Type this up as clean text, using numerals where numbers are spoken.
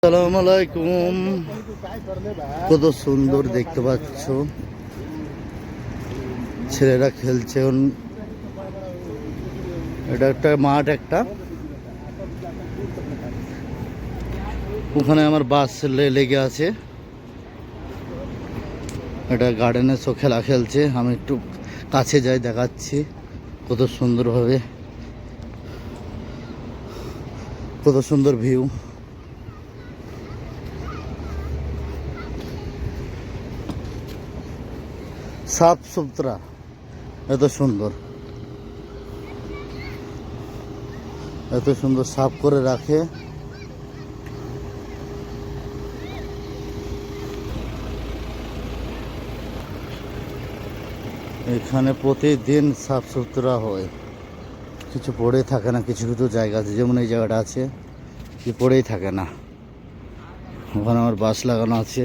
আসসালামু আলাইকুম। কত সুন্দর দেখতে পাচ্ছ, ছেলেরা খেলছে। এটা একটা মাঠ, ওখানে আমার বাস লেগে আছে। এটা গার্ডেনে সব খেলা খেলছে। আমি একটু কাছে যাই, দেখাচ্ছি কত সুন্দরভাবে, কত সুন্দর ভিউ। সাফ সুতরা, এত সুন্দর, এত সুন্দর সাফ করে রাখে। এখানে প্রতিদিন সাফ সুতরা হয়, কিছু পড়ে থাকে না। কিছু কিছু জায়গা আছে, যেমন এই জায়গাটা আছে, কি পড়েই থাকে না। ওখানে আমার বাস লাগানো আছে।